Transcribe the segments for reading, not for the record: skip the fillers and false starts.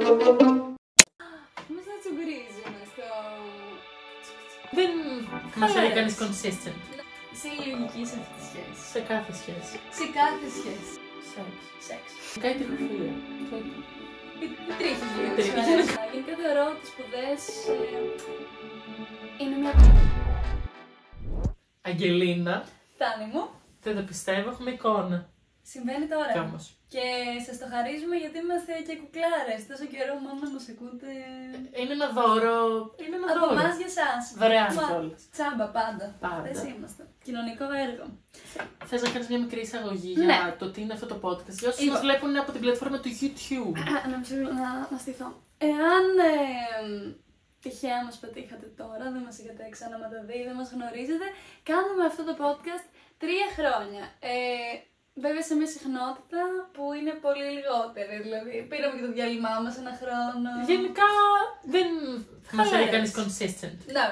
Μας να τσουγκρίζουμε στο... Δεν μας λέει κανείς consistent. Είσαι λογική σε αυτή τη σχέση. Σε κάθε σχέση. Σε κάθε σχέση. Σεξ. Κάτι τυχοφιλία. Τρίχες λίγο. Τρίχες. Γενικά θεωρώ ότι οι σπουδές είναι μια... Αγγελίνα. Φτάνει μου. Δεν το πιστεύω, έχουμε εικόνα. Συμβαίνει τώρα. Κι όμως. Και σας το χαρίζουμε γιατί είμαστε και κουκλάρες. Τόσο καιρό μόνο να μας ακούτε. Είναι ένα δώρο. Είναι ένα Από δώρο. εμάς για εσάς. Δωρεάν κιόλας. Τσάμπα πάντα. Πάντα. Έτσι είμαστε. Κοινωνικό έργο. Θες να κάνεις μια μικρή εισαγωγή Ναι. για το τι είναι αυτό το podcast? Για όσους μας βλέπουν από την πλατφόρμα του YouTube. Να στηθώ. Εάν τυχαία μας πετύχατε τώρα, δεν μας είχατε ξαναματαδεί, δεν μας γνωρίζετε, κάνουμε αυτό το podcast 3 χρόνια. Βέβαια σε μια συχνότητα που είναι πολύ λιγότερη, δηλαδή πήραμε και το διάλειμμά μας 1 χρόνο. Γενικά δεν θα μας λέει Χαλαρές. κανείς consistent. No.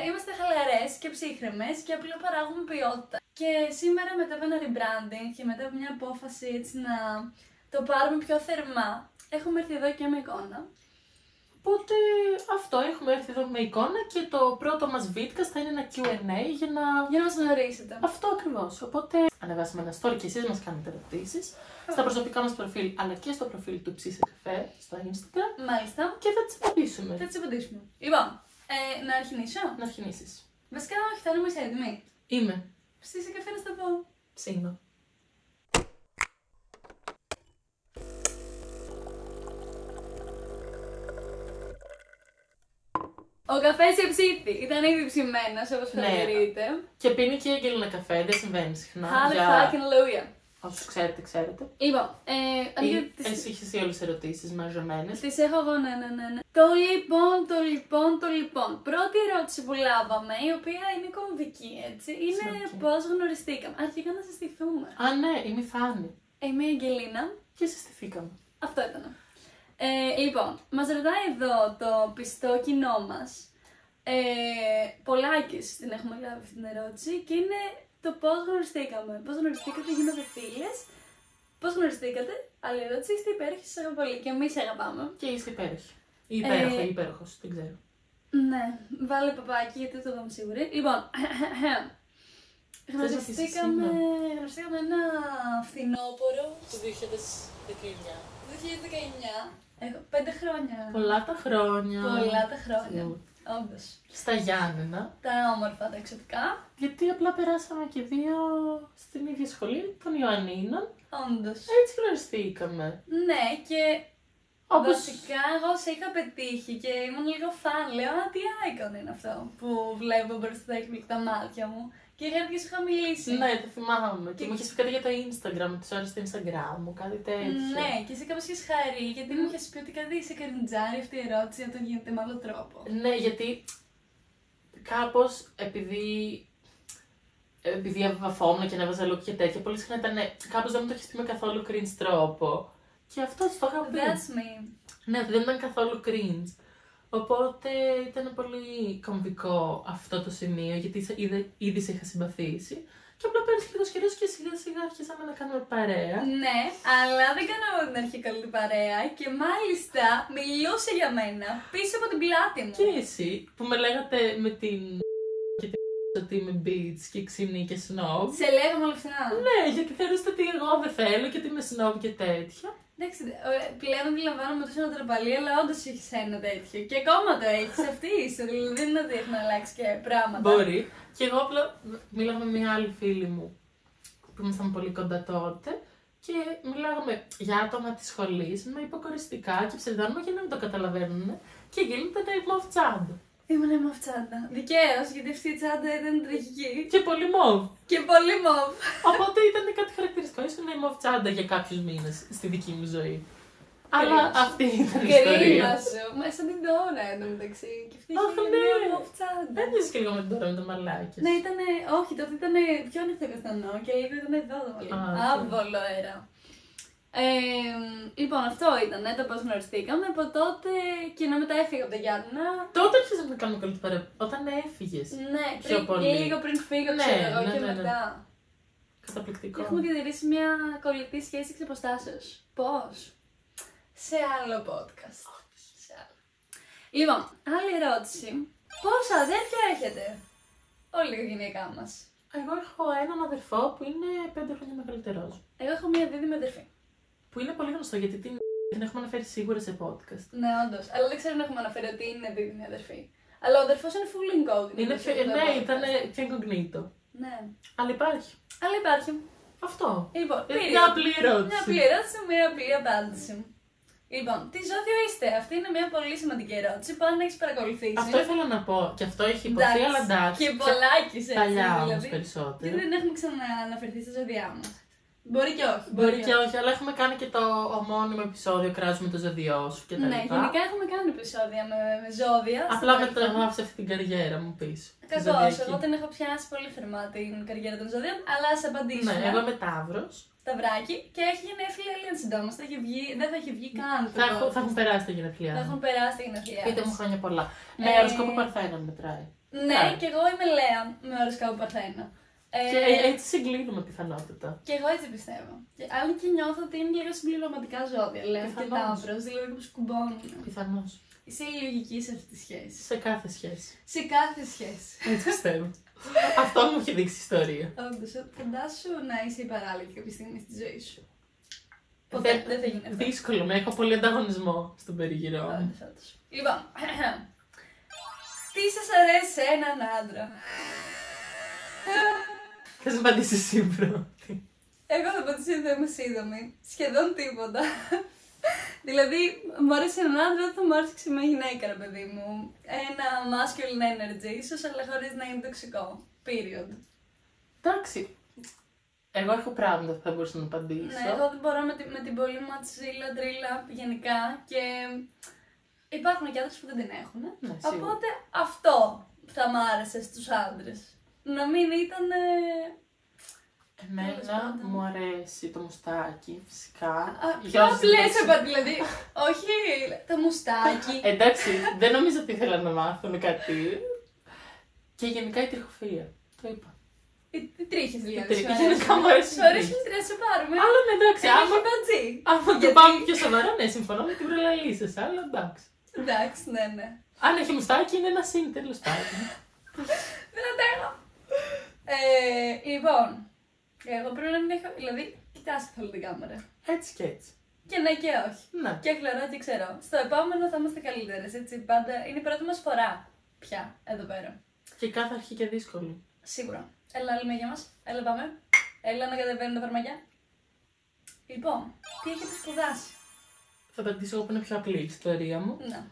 Είμαστε χαλαρές και ψύχρεμες και απλά παράγουμε ποιότητα. Και σήμερα μετά από ένα rebranding και μετά από μια απόφαση έτσι να το πάρουμε πιο θερμά, έχουμε έρθει εδώ και με εικόνα. Οπότε αυτό, έχουμε έρθει εδώ με εικόνα και το πρώτο μας vidcast θα είναι ένα Q&A για να μας γνωρίσετε. Αυτό ακριβώς. Οπότε ανεβάσαμε ένα story και εσείς μας κάνετε ερωτήσεις στα προσωπικά μας προφίλ αλλά και στο προφίλ του Ψήσε Καφέ στο Instagram. Μάλιστα. Και θα τις απαντήσουμε. Θα τις απαντήσουμε. Λοιπόν, να αρχινήσω. Να αρχινήσεις. Βασικά, όχι, θα είμαι έτοιμη. Είμαι. Ψήσε καφέ να στα πω. Ψήνω. Ο καφές εψήφι. Ήταν ήδη ψημένος, όπως παρατηρείτε. Και πίνει και η Αγγελίνα καφέ, δεν συμβαίνει συχνά. Hallelujah. Όσους ξέρετε, ξέρετε. Λοιπόν, Εσύ είχες οι όλες τις ερωτήσεις μαζεμένες. τις έχω εγώ, ναι. Το λοιπόν. Πρώτη ερώτηση που λάβαμε, η οποία είναι κομβική, έτσι, είναι πώς γνωριστήκαμε. Αρχικά να συστηθούμε. Α, ναι, είμαι η Φάνη. Είμαι η Αγγελίνα. Και συστηθήκαμε. Αυτό ήταν. Λοιπόν, μας ρωτάει εδώ το πιστό κοινό μας. Πολλάκις την έχουμε γράψει αυτή την ερώτηση και είναι το πώς γνωριστήκαμε. Πώς γνωριστήκατε, γίνατε φίλες. Πώς γνωριστήκατε, άλλη ερώτηση, είστε υπέροχοι, σας αγαπώ πολύ και εμείς αγαπάμε. Και είστε υπέροχοι. Ή υπέροχο ή υπέροχος, δεν ξέρω. Ναι, βάλε παπάκι γιατί το είμαι σίγουρη. Λοιπόν, γνωριστήκαμε ένα φθινόπωρο Το 2019. 2019. Έχω 5 χρόνια. Πολλά τα χρόνια. Όντως. Στα Γιάννενα. Τα όμορφα, τα εξωτικά. Γιατί απλά περάσαμε και 2 στην ίδια σχολή των Ιωαννίνων. Όντως. Έτσι γνωριστήκαμε. Ναι, και Όπως... βασικά εγώ σε είχα πετύχει και ήμουν λίγο φαν. Λέω, α, τι icon είναι αυτό που βλέπω μπροστά τα μάτια μου. Και είχα έρθει και σου είχα μιλήσει. Ναι, το θυμάμαι. Και μου είχες πει κάτι για το Instagram, τις ώρες στο Instagram μου, κάτι τέτοιο. Ναι, και εσύ κάπως είχες χαρεί, γιατί μου είχες πει ότι κάτι σε καρνιτζάρει αυτή η ερώτηση όταν γίνεται με άλλο τρόπο. Ναι, γιατί κάπως επειδή βαφόμουν και ανέβαζα look και τέτοια, πολύ συχνά ήταν κάπως δεν μου το έχεις πει με καθόλου cringe τρόπο. Και αυτό το είχα πει. That's me. Ναι, δεν ήταν καθόλου cringe. Οπότε ήταν πολύ κομβικό αυτό το σημείο, γιατί ήδη σε είχα συμπαθήσει. Και απλά πέρασε λίγο καιρό και σιγά σιγά αρχίσαμε να κάνουμε παρέα. Ναι, αλλά δεν κάναμε την αρχή καλή παρέα και μάλιστα μιλούσε για μένα πίσω από την πλάτη μου. Και εσύ που με λέγατε με την και την ότι είμαι bitch και ξύμνη και snob. Σε λέγαμε όλα αυτά. Ναι, γιατί θεωρούσατε ότι εγώ δεν θέλω και ότι είμαι snob και τέτοια. Εντάξει, πλέον αντιλαμβάνομαι τόσο ανατροπαλή, αλλά όντως έχεις ένα τέτοιο. Και ακόμα το έχεις, αυτή είσαι. Δηλαδή δεν είναι ότι έχουν αλλάξει και πράγματα. Μπορεί. Και εγώ απλά μίλαγα με μια άλλη φίλη μου που ήμασταν πολύ κοντά τότε και μιλάγαμε για άτομα της σχολής με υποκοριστικά και ψευδόνυμα για να μην το καταλαβαίνουν. Και γίνεται η μοβ τσάντα. Ήμουν η μοβ τσάντα. Δικαίως, γιατί αυτή η τσάντα ήταν τραγική. Και πολύ μοβ. Και πολύ μοβ. Οπότε ήταν κάτι χαρακτηριστικό. Ήσουν η μοβ τσάντα για κάποιους μήνες στη δική μου ζωή. Αλλά αυτή ήταν η ιστορία. Κρίμα σου. Μέσα την τώρα εντωμεταξύ. Και αυτή ναι. η μοβ τσάντα. Δεν είσαι και λίγο με την τώρα με το μαλάκι. Ναι, ήταν. Όχι, τότε ήταν πιο ανοιχτό καστανό και λίγο ήταν εδώ το πολύ. Άβολο αέρα. Λοιπόν, αυτό ήταν το πώς γνωριστήκαμε. Από τότε και ενώ μετά έφυγα από τα Γιάννενα. Τότε άρχισαμε να κάνουμε καλή παρέα. Όταν έφυγες. Ναι, πιο πολύ. Λίγο πριν φύγω, ξέρω εγώ και μετά. Καταπληκτικό. Έχουμε διατηρήσει μια κολλητή σχέση εξ αποστάσεως. Πώς? σε άλλο podcast. Σε άλλο. Λοιπόν, άλλη ερώτηση. Πόσα αδέρφια έχετε? Όλη η οικογένειά μας. Εγώ έχω έναν αδερφό που είναι 5 χρόνια μεγαλύτερός. Εγώ έχω μία δίδυμη αδερφή. Που είναι πολύ γνωστό γιατί την έχουμε αναφέρει σίγουρα σε podcast. Ναι, όντως. Αλλά δεν ξέρω αν έχουμε αναφέρει ότι είναι δίδυμη αδερφή. Αλλά ο αδερφός είναι full incognito. Ναι, ήταν πιο incognito. Ναι. Αλλά υπάρχει. Αλλά υπάρχει. Αυτό. Λοιπόν, Μια απλή ερώτηση. Μια απλή ερώτηση, μια απλή απάντηση. Λοιπόν, τι ζώδιο είστε? Αυτή είναι μια πολύ σημαντική ερώτηση που αν έχεις παρακολουθήσει. Αυτό ήθελα να πω και αυτό έχει υποθεί, αλλά εντάξει. Και πολλάκις έτσι. Παλιά όμως δηλαδή, περισσότερο. γιατί δεν έχουμε ξανααναφερθεί στα ζώδιά μας. Μπορεί και όχι. Μπορεί και όχι, αλλά έχουμε κάνει και το ομώνυμο επεισόδιο κράζουμε το ζώδιό σου και τα Ναι, λοιπά. γενικά έχουμε κάνει επεισόδια με ζώδια. Απλά μεταγράψε αυτή την καριέρα μου πίσω. Κακώς, εγώ την έχω πιάσει πολύ θερμά την καριέρα των ζώδιων, αλλά σε απαντήσω. Ναι, εγώ είμαι Ταύρος. Ταυράκι και έχει γενέθλια Έλληνα συντόμως. Δεν θα έχει βγει καν. Θα έχουν περάσει τα γενέθλιά. Θα έχουν περάσει τα γενέθλιά. Πείτε μου χρόνια πολλά. Με οροσκόπο Παρθένων μετράει. Ναι, και εγώ είμαι Λέα με οροσκόπο Παρθένα. Και έτσι συγκλίνουμε πιθανότητα. Και εγώ έτσι πιστεύω. Αν και νιώθω ότι είναι λίγο συμπληρωματικά ζώδια. Λέω και Ταύρος, δηλαδή που σκουμπώνουν. Πιθανώς. Είσαι η λογική σε αυτή τη σχέση. Σε κάθε σχέση. Σε κάθε σχέση. Έτσι πιστεύω. Αυτό μου έχει δείξει η ιστορία. Όντως, φαντάσου να είσαι η παράλληλη κάποια στιγμή στη ζωή σου. Ποτέ δεν θα γίνει αυτό. Δύσκολο, με έχω πολύ ανταγωνισμό στον περιγυρό μου. Λοιπόν, τι σας αρέσει σε έναν άντρα? Θες να απαντήσεις εσύ πρώτη? Εγώ θα απαντήσω ότι θα είμαι σύντομη. Σχεδόν τίποτα. Δηλαδή, μου αρέσει έναν άντρα, θα μου άρεσε μια γυναίκα, ρε παιδί μου. Ένα masculine energy, ίσως, αλλά χωρίς να είναι τοξικό. Period. Εντάξει. Εγώ έχω πράγματα που θα μπορούσα να απαντήσω. Ναι, εγώ δεν μπορώ με την πολύ ματσίλα, τρίλα γενικά και υπάρχουν και άντρες που δεν την έχουν. Ναι, οπότε αυτό θα μ' άρεσε στους άντρες. Να μην ήταν. Εμένα μου αρέσει το μουστάκι, φυσικά. Πιο απλές δηλαδή. Όχι το μουστάκι. Εντάξει, δεν νομίζω ότι ήθελα να μάθουν κάτι. Και γενικά η τριχοφυΐα. Το είπα. Οι τρίχες δηλαδή. Γενικά μου αρέσει. Σου αρέσει η τρίχες, σε πάρουμε. Αλλά ναι, εντάξει. Άμα το πάμε πιο σοβαρά, ναι, συμφωνώ με την προλαλήσες, αλλά εντάξει. Εντάξει, ναι, ναι. Αν έχει μουστάκι είναι ένα συν, τέλος πάντων. Δεν αντέχω. Λοιπόν, εγώ πρέπει να μην έχω. Δηλαδή, κοιτάς καθόλου την κάμερα. Έτσι και έτσι. Και ναι και όχι. Ναι. Και χλωρώ και ξέρω. Στο επόμενο θα είμαστε καλύτερες, έτσι. Πάντα είναι η πρώτη μας φορά πια εδώ πέρα. Και κάθε αρχή και δύσκολη. Σίγουρα. Έλα, άλλη μέγια μας. Έλα, πάμε. Έλα να κατεβαίνουν τα φαρμακιά. Λοιπόν, τι έχετε σπουδάσει? Θα απαντήσω εγώ που είναι πιο απλή η ιστορία μου. Ναι.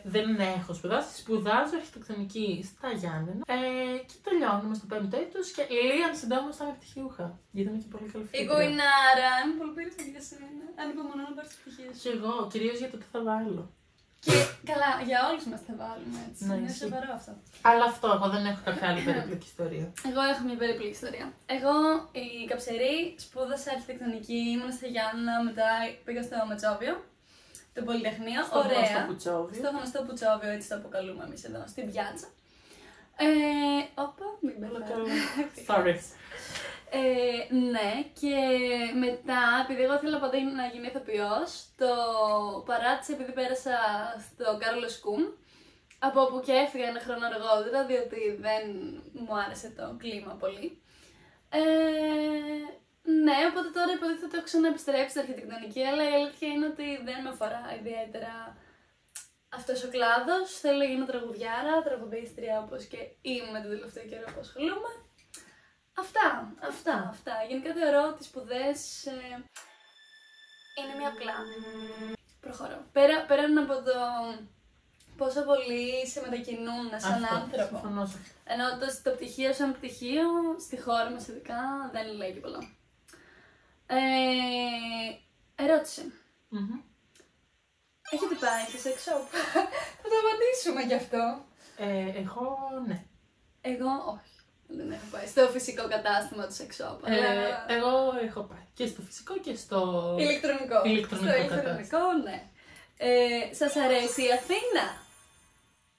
Δεν έχω σπουδάσει. Σπουδάζω αρχιτεκτονική στα Γιάννενα. Και τελειώνουμε στο 5ο έτος και λίγαν συντόμως θα είμαι πτυχιούχα. Γιατί είμαι και πολύ καλή φοιτήτρια. Εγώ είναι άρα, είμαι πολύ περήφανη για σένα. Ανυπομονώ να πάρεις τις πτυχίες σου. Και εγώ, κυρίως για το τι θα βάλω. Και καλά, για όλους μας θα βάλουμε έτσι. Ναι, Είναι εσύ. σοβαρό αυτό. Αλλά αυτό, εγώ δεν έχω κάποια άλλη περίπλοκη ιστορία. Εγώ έχω μια περίπλοκη ιστορία. Εγώ η Καψερή σπούδασα αρχιτεκτονική, ήμουν στη Γιάννα, μετά πήγα στο Μετσόβιο, το Πολυτεχνείο. Στο γνωστό Πουτσόβιο. Στο γνωστό Πουτσόβιο, έτσι το αποκαλούμε εμείς εδώ, στην πιάτσα. Όπα, μην πετάω. Sorry. Ναι, και μετά, επειδή εγώ ήθελα πάντα να γίνω ηθοποιός, το παράτησα επειδή πέρασα στο Κάρολος Κουμ, από όπου και έφυγα ένα χρόνο αργότερα, διότι δεν μου άρεσε το κλίμα πολύ. Ναι, οπότε τώρα υποτίθεται ότι έχω ξαναεπιστρέψει στην αρχιτεκτονική, αλλά η αλήθεια είναι ότι δεν με αφορά ιδιαίτερα αυτός ο κλάδος. Θέλω να γίνω τραγουδιάρα, τραγουδίστρια, όπως και είμαι τον τελευταίο καιρό που ασχολούμαι. Αυτά. Γενικά θεωρώ ότι οι σπουδές είναι μια πλάνη. Προχωρώ. Πέραν από το πόσο πολύ σε μετακινούν σαν άνθρωπο. Ενώ το πτυχίο σαν πτυχίο, στη χώρα μας ειδικά, δεν λέει και πολλά. Ερώτηση. Έχετε πάει σε sex shop? Θα το απαντήσουμε γι' αυτό. Εγώ ναι. Εγώ όχι. Δεν έχω πάει στο φυσικό κατάστημα του sex shop. Εγώ έχω πάει και στο φυσικό και στο ηλεκτρονικό. ηλεκτρονικό στο ηλεκτρονικό, ναι. Σας αρέσει η Αθήνα?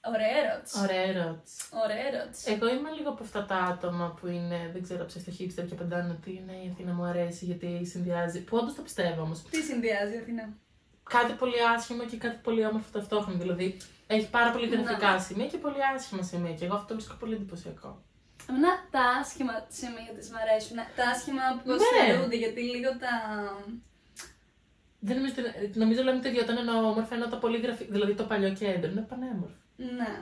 Ωραία ερώτηση. Εγώ είμαι λίγο από αυτά τα άτομα που είναι, δεν ξέρω, ψευτοχίπστερ και παντάνε ότι ναι, η Αθήνα μου αρέσει γιατί συνδυάζει. Που όντως το πιστεύω όμως. Τι συνδυάζει η Αθήνα? κάτι πολύ άσχημο και κάτι πολύ όμορφο ταυτόχρονα. Δηλαδή, έχει πάρα πολύ γραφικά σημεία και πολύ άσχημα σημεία. Και εγώ αυτό το βρίσκω πολύ εντυπωσιακό. Εμένα τα άσχημα σημεία της μ' αρέσουν. Τα άσχημα που στερούνται, γιατί λίγο τα. Δεν νομίζω λέμε το ίδιο όταν εννοώ όμορφα, ενώ το πολύ γραφικό. Δηλαδή το παλιό κέντρο είναι πανέμορφο. Ναι.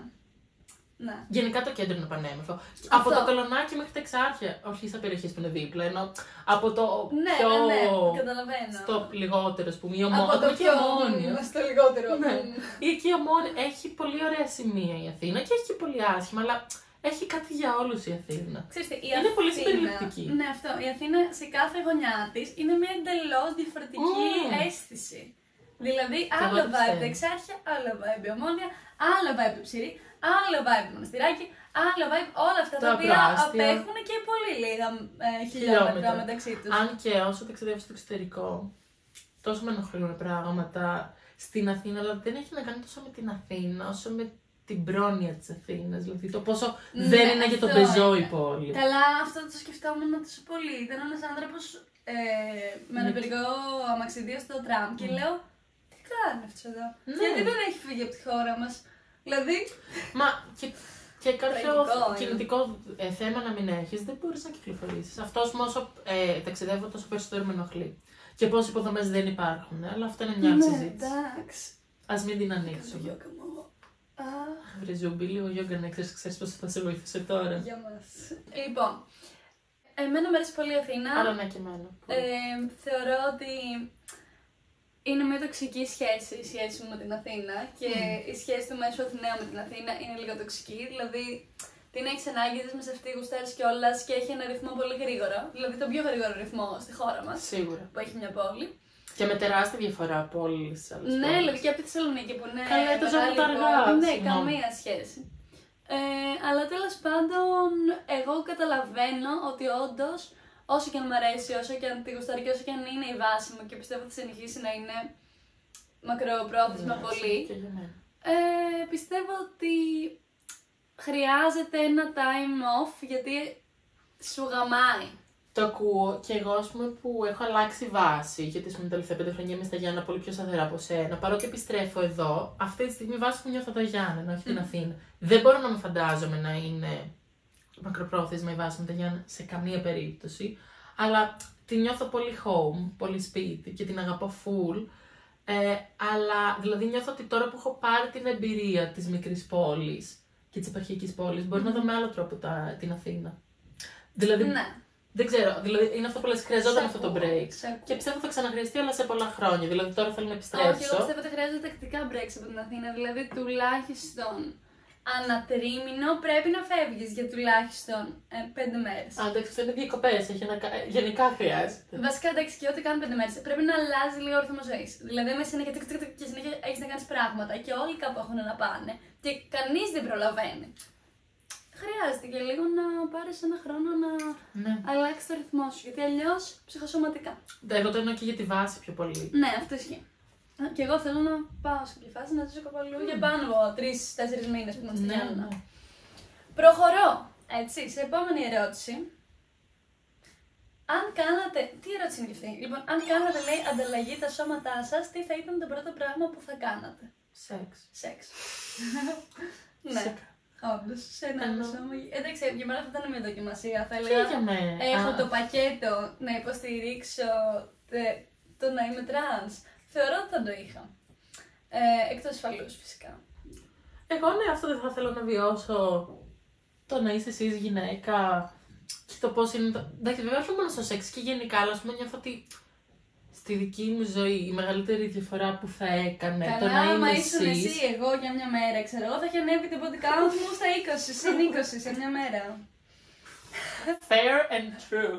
Ναι. Γενικά το κέντρο είναι πανέμορφο. Από το Κολονάκι μέχρι τα Εξάρχεια. Όχι στα περιοχές που είναι δίπλα, ενώ από το πιο. Ναι, καταλαβαίνω. Στο λιγότερο, α πούμε. Από το πιο. Στο λιγότερο. Ναι. Η εκεί Ομόνια έχει πολύ ωραία σημεία η Αθήνα και έχει και πολύ άσχημα, αλλά έχει κάτι για όλους η Αθήνα. Ξέρετε, είναι πολύ συμπεριληπτική. Ναι, αυτό. Η Αθήνα σε κάθε γωνιά της είναι μια εντελώς διαφορετική αίσθηση. Δηλαδή, άλλο vibe τα Εξάρχεια, άλλο vibe η Ομόνια, άλλο vibe το Ψηρή, άλλο vibe το Μοναστηράκι, άλλο vibe όλα αυτά τα οποία απέχουν και πολύ λίγα χιλιόμετρα μεταξύ τους. Αν και όσο ταξιδεύεις στο εξωτερικό, τόσο με ενοχλούν πράγματα στην Αθήνα, αλλά δεν έχει να κάνει τόσο με την Αθήνα, όσο με την πρόνοια της Αθήνας. Δηλαδή το πόσο δεν είναι για τον πεζό η πόλη. Καλά, αυτό το σκεφτόμουν τόσο πολύ. Ήταν ένας άνθρωπος με αναπηρικό αμαξιδείο στο τραμ και λέω, τι κάνει αυτός εδώ, γιατί δεν έχει φύγει από τη χώρα μας. Δηλαδή. Μα και κάποιο κινητικό θέμα να μην έχεις, δεν μπορείς να κυκλοφορήσεις. Αυτός μου όσο ταξιδεύω τόσο περισσότερο με ενοχλεί. Και πόσες υποδομές δεν υπάρχουν, αλλά αυτό είναι μια άλλη συζήτηση. Εντάξει. Ας μην την ανοίξουμε. Βρε Ζούμπι, λίγο γιόγκα να ξέρεις πώς θα σε βοηθούσε τώρα. Για μας. Λοιπόν, εμένα μου αρέσει πολύ η Αθήνα. Αλλά ναι και εμένα. Θεωρώ ότι είναι μια τοξική σχέση η σχέση μου με την Αθήνα και η σχέση του μέσου Αθηναίου με την Αθήνα είναι λίγο τοξική. Δηλαδή, την έχεις ανάγκη της με σε αυτή γουστάρεις κιόλας και έχει ένα ρυθμό πολύ γρήγορο. Δηλαδή, τον πιο γρήγορο ρυθμό στη χώρα μας. Σίγουρα. Που έχει μια πόλη. Και με τεράστια διαφορά από όλες τις άλλες Ναι, πόλεις. δηλαδή και από τη Θεσσαλονίκη που είναι. Καλά, ήταν μεγάλη αργά. πόλη. Ναι, καμία σχέση. Αλλά τέλος πάντων, εγώ καταλαβαίνω ότι όντως, όσο και αν μ' αρέσει, όσο και αν τη γουστάρει και όσο και αν είναι η βάση μου και πιστεύω ότι θα συνεχίσει να είναι μακροπρόθεσμα πολύ, πιστεύω ότι χρειάζεται ένα time off γιατί σου γαμάει. Το ακούω και εγώ, ας πούμε, που έχω αλλάξει βάση, γιατί τα τελευταία 5 χρόνια είμαι στα Γιάννα πολύ πιο σταθερά από σένα. Παρότι επιστρέφω εδώ, αυτή τη στιγμή βάση που νιώθω τα Γιάννα, όχι την Αθήνα. Δεν μπορώ να με φαντάζομαι να είναι μακροπρόθεσμα η βάση με τα Γιάννα σε καμία περίπτωση. Αλλά την νιώθω πολύ home, πολύ σπίτι και την αγαπώ full. Αλλά δηλαδή νιώθω ότι τώρα που έχω πάρει την εμπειρία της μικρής πόλης και της επαρχιακής πόλης, μπορώ να δω με άλλο τρόπο την Αθήνα. Δηλαδή. Ναι. Δεν ξέρω, δηλαδή είναι αυτό που λες, χρειαζόταν αυτό το break. Και πιστεύω ότι θα ξαναχρειαστεί, αλλά σε πολλά χρόνια. Δηλαδή τώρα θέλω να επιστρέψω. Όχι, εγώ πιστεύω ότι χρειάζεται τακτικά breaks από την Αθήνα. Δηλαδή τουλάχιστον ανατρίμηνο πρέπει να φεύγεις για τουλάχιστον 5 μέρες. Αν εντάξει, αυτό είναι διακοπές, γενικά χρειάζεται. Βασικά εντάξει, και ό,τι κάνουν 5 μέρες πρέπει να αλλάζει λίγο ο ρυθμός ζωής. Δηλαδή με συνέχεια και συνέχεια έχεις να κάνεις πράγματα και όλοι κάπου έχουν να πάνε και κανείς δεν προλαβαίνει. Χρειάζεται και λίγο να πάρεις ένα χρόνο να αλλάξεις το ρυθμό σου, γιατί αλλιώς ψυχοσωματικά. Εγώ το εννοώ και για τη βάση πιο πολύ. Ναι, αυτό ισχύει. Και εγώ θέλω να πάω σε κάποια φάση να ζήσω κάπου αλλού για πάνω από 3-4 μήνες που είμαστε Γιάννα. Προχωρώ, έτσι, σε επόμενη ερώτηση. Αν κάνατε. Τι ερώτηση είναι και αυτή? Λοιπόν, αν κάνατε, λέει, ανταλλαγή τα σώματά σας, τι θα ήταν το πρώτο πράγμα που θα κάνατε? Σεξ. Ναι. Όντως, σε ένα άλλο σώμα. Εντάξει, για μένα θα ήταν μια δοκιμασία. Θα έλεγα. Έχω το πακέτο να υποστηρίξω το να είμαι τρανς. Θεωρώ ότι θα το είχα. Εκτός ασφαλούς, φυσικά. Εγώ ναι, αυτό δεν θα ήθελα να βιώσω. Το να είσαι εσείς γυναίκα και το πώς είναι. Εντάξει, βέβαια όχι μόνο στο σεξ και γενικά, αλλά ας πούμε νιώθω ότι στη δική μου ζωή η μεγαλύτερη διαφορά που θα έκανε το να είμαι εσείς. Άμα ήσουν εσύ εγώ για μια μέρα, ξέρω εγώ, θα είχε ανέβει το body count μου στα 20, συν 20 σε μια μέρα. Fair and true.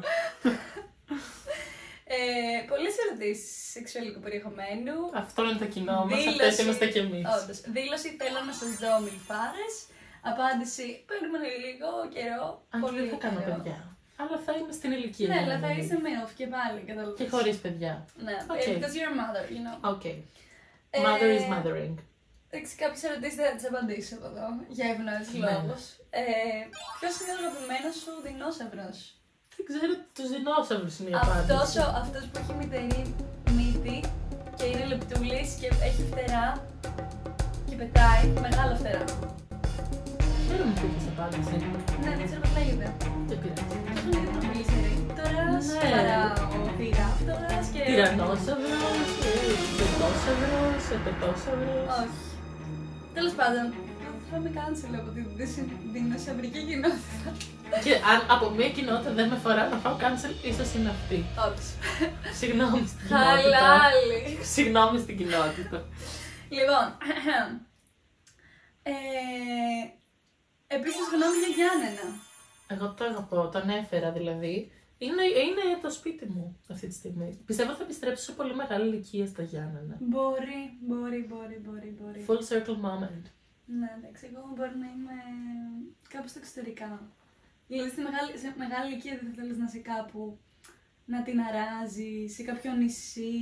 Πολλές ερωτήσεις σεξουαλικού περιεχομένου. Αυτό είναι το κοινό μας, αυτές είμαστε κι εμείς. Όντως. Δήλωση, θέλω να σας δω μιλφάρες. Απάντηση, παίρνουμε λίγο καιρό. Αν και δεν θα κάνω παιδιά. Αλλά θα είμαι στην ηλικία. Ναι, αλλά θα είσαι MILF και πάλι, καταλαβαίνεις. Και χωρίς παιδιά. Ναι, because you're a mother, you know. Okay. Mother is mothering. Εντάξει, κάποιες ερωτήσεις δεν θα τις απαντήσω εδώ, για ευνόητους λόγους. Ποιος είναι ο αγαπημένος σου δεινόσαυρος? Δεν ξέρω, τους δεινόσαυρους είναι η απάντηση. Αυτός που έχει μυτερή μύτη και είναι λεπτούλης και έχει φτερά και πετάει μεγάλα φτερά. Δεν μου πήγες απάντηση. Ναι, δεν ξέρω πώς λέγεται. Δεν πειράζει. Είναι πολύ σερίτορας, παραοθυράφτορας και... Τυρανόσαυρος, πετόσαυρος, επετόσαυρος. Όχι. Τέλος πάντων, θα με cancel από την δεινοσαυρική κοινότητα. Και αν από μια κοινότητα δεν με φορά να φάω cancel, ίσως είναι αυτή. Όχι. Συγγνώμη στην κοινότητα. Χαλάλι. Συγγνώμη στην κοινότητα. Λοιπόν, επίσης γνώμη για Γιάννενα. Εγώ το αγαπώ, τον έφερα δηλαδή. Είναι το σπίτι μου αυτή τη στιγμή. Πιστεύω θα επιστρέψω σε πολύ μεγάλη ηλικία στα Γιάννενα. Μπορεί. Full circle moment. Ναι, εντάξει, εγώ μπορεί να είμαι κάπου στα εξωτερικά. Δηλαδή σε μεγάλη ηλικία δεν θα θέλεις να είσαι κάπου να την αράζει, σε κάποιο νησί.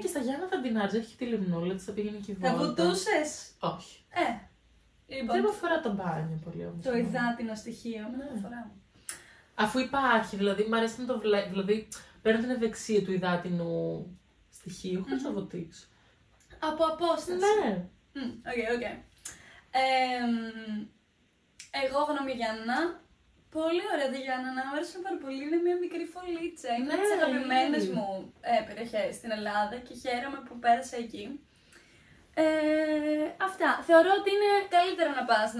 Και στα Γιάννα θα την άρζε, έχει τη λιμνούλα της, θα πήγαινε και βόλτα. Θα βουτούσες? Όχι. Λοιπόν, Δεν με αφορά το μπάνιο πολύ όμως. το υδάτινο στοιχείο με την αφορά μου. Αφού υπάρχει, δηλαδή, μου αρέσει να το βλέπω. Δηλαδή, παίρνω την ευεξία του υδάτινου στοιχείου, χωρίς να βοτήξω. Από απόσταση. Ναι. Οκ. Εγώ γνώμη Γιάννα. Πολύ ωραία τη Γιάννα, μου άρεσε πάρα πολύ. Είναι μια μικρή φωλίτσα. Είναι από τις αγαπημένες μου περιοχές στην Ελλάδα και χαίρομαι που πέρασα εκεί. Αυτά. Θεωρώ ότι είναι καλύτερα να πας.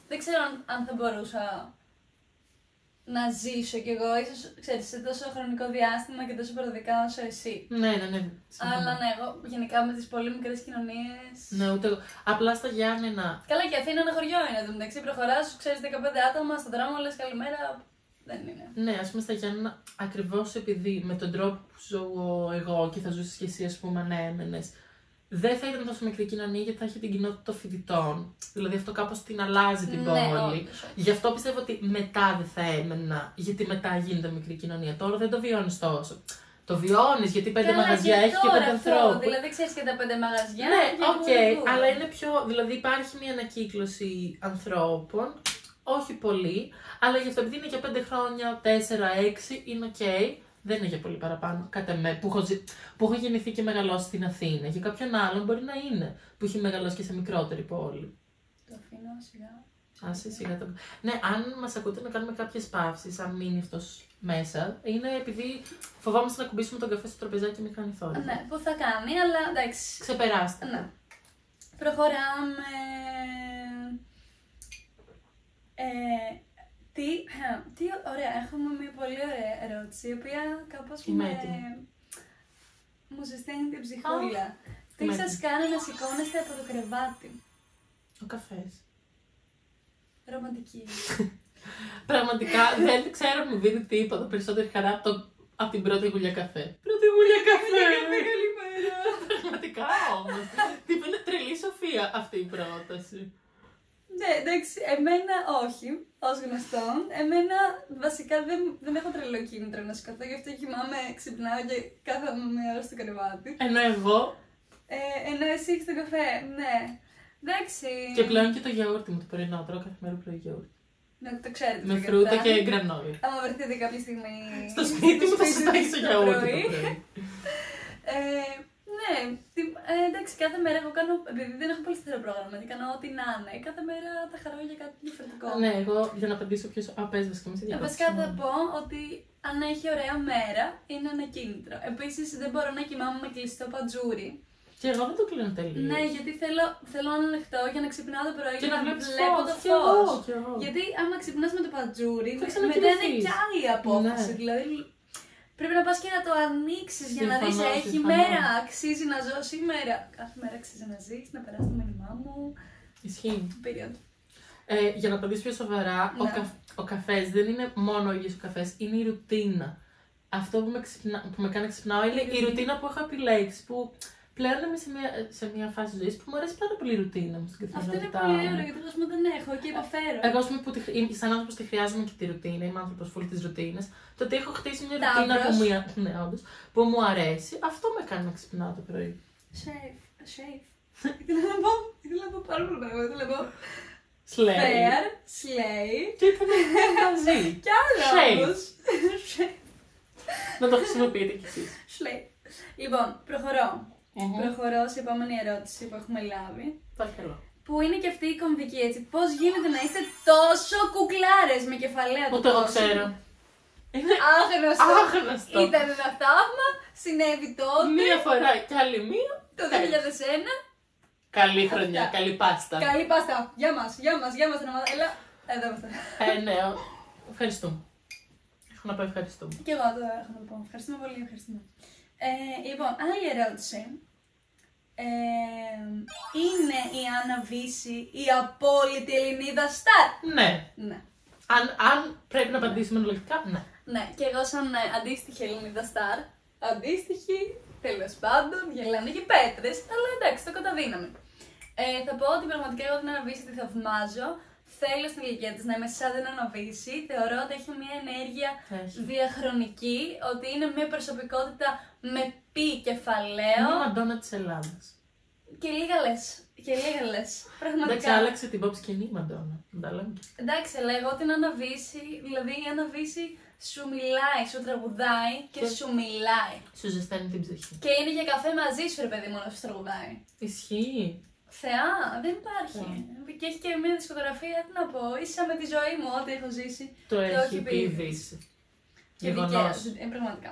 Δεν ξέρω αν θα μπορούσα να ζήσω κι εγώ, ίσως ξέρεις, σε τόσο χρονικό διάστημα και τόσο παροδικά όσο εσύ. Ναι. Αλλά ναι, εγώ γενικά με τις πολύ μικρές κοινωνίες. Ναι, ούτε εγώ. Απλά στα Γιάννενα. Καλά, και Αθήνα ένα χωριό είναι. Εν τω μεταξύ, προχωράς, ξέρεις 15 άτομα στον δρόμο, λες καλημέρα. Δεν είναι. Ναι, ας πούμε στα Γιάννενα, ακριβώς επειδή με τον τρόπο που ζω εγώ και θα ζούσεις κι εσύ, ας πούμε, αν έμενες, δεν θα ήταν τόσο μικρή κοινωνία γιατί θα έχει την κοινότητα των φοιτητών. Δηλαδή αυτό κάπως την αλλάζει την πόλη. Γι' αυτό πιστεύω ότι μετά δεν θα έμενα, γιατί μετά γίνεται μικρή κοινωνία. Τώρα δεν το βιώνεις τόσο. Το βιώνεις γιατί 5 μαγαζιά έχει και 5 ανθρώπους. Δηλαδή ξέρεις και τα 5 μαγαζιά. Ναι, αλλά είναι πιο. Δηλαδή υπάρχει μια ανακύκλωση ανθρώπων. Όχι πολύ, αλλά γι' αυτό επειδή είναι για 5 χρόνια, 4-6 είναι οκ. Δεν είναι για πολύ παραπάνω, κατά με, που έχω γεννηθεί και μεγαλώσει στην Αθήνα. Για κάποιον άλλον μπορεί να είναι, που έχει μεγαλώσει και σε μικρότερη πόλη. Το αφήνω σιγά. Άσε σιγά το... Ναι, αν μας ακούτε να κάνουμε κάποιες παύσεις, αν μείνει αυτός μέσα, είναι επειδή φοβάμαστε να κουμπίσουμε τον καφέ στο τραπεζάκι και μην κάνει θόρυβο. Ναι, που θα κάνει, αλλά εντάξει. Ξεπεράστε. Ναι. Προχωράμε. Τι ωραία, έχουμε μια πολύ ωραία ερώτηση, η οποία κάπως μου ζεσταίνει την ψυχούλα. Τι σας κάνει να σηκώνεστε από το κρεβάτι? Ο καφές. Ρομαντική. Πραγματικά δεν ξέρω να μου δίνει τίποτα περισσότερη χαρά από την πρώτη γουλιά καφέ. Πρώτη γουλιά καφέ! Καλημέρα! Πραγματικά όμως. Τι είναι τρελή σοφία αυτή η πρόταση. Ναι, εντάξει, εμένα όχι, ως γνωστόν. Εμένα βασικά δεν έχω τρελό κίνητρο να σηκωθώ, γι' αυτό κοιμάμαι, ξυπνάω και κάθομαι μια ώρα στο κρεβάτι. Ενώ εγώ. Ενώ εσύ έχεις τον καφέ, ναι. Εντάξει. Και πλέον και το γιαούρτι μου το πρωινό, τρώω κάθε μέρα πρωί γιαούρτι. Ναι, το ξέρετε. Με φρούτα και γκρανόλι. Άμα βρεθείτε κάποια στιγμή στο σπίτι μου θα σας τάξει το γιαούρτι το πρωί. Ναι, εντάξει, κάθε μέρα εγώ κάνω, επειδή δεν έχω πολύ σταθερό πρόγραμμα, γιατί κάνω ό,τι να είναι, κάθε μέρα θα χαρώ για κάτι διαφορετικό. Ναι, εγώ για να απαντήσω πιο πες βασικά με σε διαβάσεις. Βασικά θα πω ότι αν έχει ωραία μέρα, είναι ένα κίνητρο. Επίσης δεν μπορώ να κοιμάμαι με κλειστό παντζούρι. Και εγώ δεν το κλείνω τελείως. Ναι, γιατί θέλω να είναι ανοιχτό για να ξυπνάω το πρωί και να βλέπω το φως. Εγώ. Γιατί άμα ξυπνάς με το παντζούρι, μετά είναι κι άλλη η απόφαση. Ναι. Δηλαδή πρέπει να πας και να το ανοίξεις για να δεις, έχει μέρα, αξίζει να ζω σήμερα. Κάθε μέρα αξίζει να ζεις, να περάσει το μήνυμά μου. Ισχύει. Period. Για να απαντήσω πιο σοβαρά, ναι. Ο καφές δεν είναι μόνο ο ίδιος ο καφές, είναι η ρουτίνα. Αυτό που με κάνει ξυπνάω είναι η ρουτίνα που έχω επιλέξει. Που πλέον είμαι σε μια φάση ζωής που μου αρέσει πάρα πολύ η ρουτίνα μου στην καθημερινότητά. Αυτό είναι πολύ ωραίο, γιατί εγώ δεν έχω και υποφέρω. Εγώ, σαν άνθρωπος τη χρειάζομαι και τη ρουτίνα, είμαι άνθρωπος φουλ της ρουτίνας. Το ότι έχω χτίσει μια ρουτίνα που μου αρέσει, αυτό με κάνει να ξυπνάω το πρωί. Shave. Ήθελα να πω πάρα πολύ πράγματα. Ήθελα να πω. Fair, slay. Και ήταν μαζί. Κι άλλο όμως. Να το χρησιμοποιείτε κι εσείς. Slay. Λοιπόν, προχωρώ. Προχωρώ σε επόμενη ερώτηση που έχουμε λάβει. Παρακαλώ. Που είναι και αυτή η κομβική έτσι. Πώς γίνεται να είστε τόσο κουκλάρες με κεφαλαία του Ούτε εγώ κόσμου? ξέρω. Είναι Άγνωστο. άγνωστο. Ήταν ένα θαύμα, συνέβη τότε. Μία φορά κι άλλη μία. Το 2001. Καλή χρονιά, Αυτά. καλή πάστα. Καλή πάστα. Γεια μας, Έλα, εδώ είμαστε. Ναι, ευχαριστούμε. Έχω να πω ευχαριστούμε. Και εγώ το έχω να πω. Ευχαριστούμε πολύ, ευχαριστούμε. Λοιπόν, άλλη ερώτηση. Είναι η Άννα Βύση η απόλυτη Ελληνίδα στάρ? Ναι. Ναι. Αν πρέπει να απαντήσουμε λογικά, ναι. Ναι, και εγώ σαν αντίστοιχη Ελληνίδα στάρ, αντίστοιχη, τέλος πάντων, γελάνε και πέτρες, αλλά εντάξει, το καταδύναμε. Θα πω ότι πραγματικά εγώ την Άννα Βύση τη θαυμάζω. Θέλω στην ηλικία της να είμαι σαν την Άννα Βύση. Θεωρώ ότι έχει μια ενέργεια διαχρονική, ότι είναι μια προσωπικότητα με πι κεφαλαίο. Είναι η Μαντόνα της Ελλάδας. Και λίγα λες. Πραγματικά. Εντάξει, άλλαξε την pop σκηνή η Μαντόνα. Τα λέμε. Εντάξει, αλλά εγώ την Άννα Βύση, δηλαδή η Άννα Βύση σου μιλάει, σου τραγουδάει και σου μιλάει. Σου ζεσταίνει την ψυχή. Και είναι για καφέ μαζί σου, ρε παιδί μου, να σου τραγουδάει. Ισχύει. Θεά, δεν υπάρχει. Και έχει και μια δισκογραφία, τι να πω, ίσα με τη ζωή μου, ό,τι έχω ζήσει. Το και έχει πει η Δύση. Γεγονός. Πραγματικά.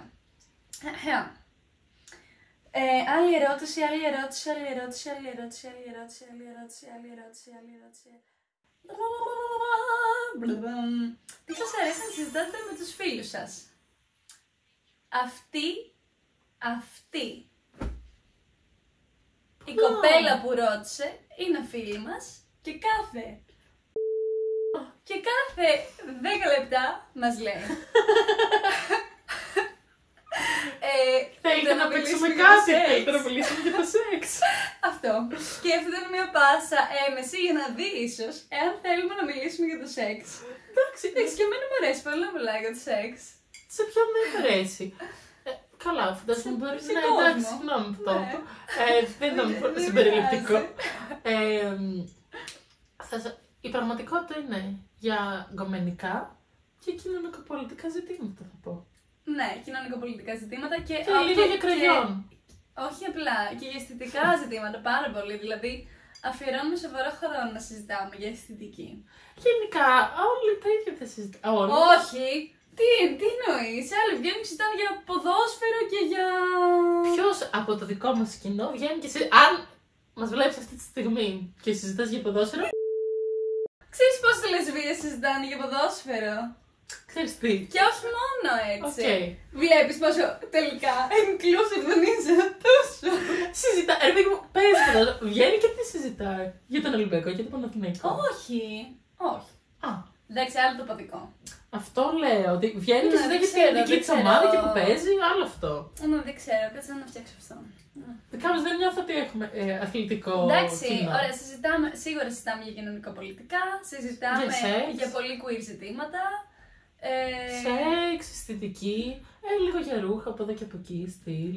Άλλη ερώτηση. Τι σας αρέσει να συζητάτε με τους φίλους σας? Αυτή η κοπέλα που ρώτησε είναι φίλη μας και κάθε 10 λεπτά μας λέει Θέλετε να παίξουμε κάτι, θέλετε να μιλήσουμε για το σεξ. Αυτό. Και αυτή ήταν μια πάσα έμεση για να δει ίσως εάν θέλουμε να μιλήσουμε για το σεξ. Εντάξει, Και εμένα μου αρέσει πολύ να μιλάει για το σεξ. σε ποιον δεν αρέσει. Καλά, φαντάζομαι μπορεί να κόσμο. εντάξει, συγγνώμη που το Ναι. είπα. Δεν ήταν Δεν συμπεριληπτικό. πειράζει. Η πραγματικότητα είναι για γκομενικά και κοινωνικοπολιτικά ζητήματα, θα πω. Ναι, κοινωνικοπολιτικά ζητήματα και λίγο για κραγιόν. Όχι απλά, και για αισθητικά ζητήματα πάρα πολύ. Δηλαδή, αφιερώνουμε σοβαρό χρόνο να συζητάμε για αισθητική. Γενικά, όλοι τα ίδια θα συζητάμε. Όχι! Τι εννοείς, άλλοι βγαίνουν και συζητάνε για ποδόσφαιρο και για... Ποιος από το δικό μας κοινό βγαίνει και αν μας βλέπεις αυτή τη στιγμή και συζητάς για ποδόσφαιρο. Ξέρεις πόσες λεσβείες συζητάνε για ποδόσφαιρο? Ξέρεις τι. Και όχι μόνο έτσι. Okay. Βλέπεις πόσο τελικά inclusive δεν είσαι τόσο. Συζητά, παίζει ποδόσφαιρο. Βγαίνει και τι συζητάει. Για τον Ολυμπιακό και τον Παναθηναϊκό. Όχι. Α, Εντάξει, άλλο το παδικό. αυτό λέω. Ότι βγαίνει και Ναι, συζητάει δεν για την ξέρω, ελληνική δεν της ξέρω. ομάδα και που παίζει, άλλο αυτό. Δεν ξέρω, κάτσε να φτιάξω αυτό. Κάπως δεν νιώθω ότι έχουμε αθλητικό Εντάξει, κοινό. ωραία, σίγουρα συζητάμε για κοινωνικοπολιτικά, συζητάμε Για σεξ. για πολύ queer ζητήματα. Σεξ, αισθητική, λίγο για ρούχα από εδώ και από εκεί, στυλ.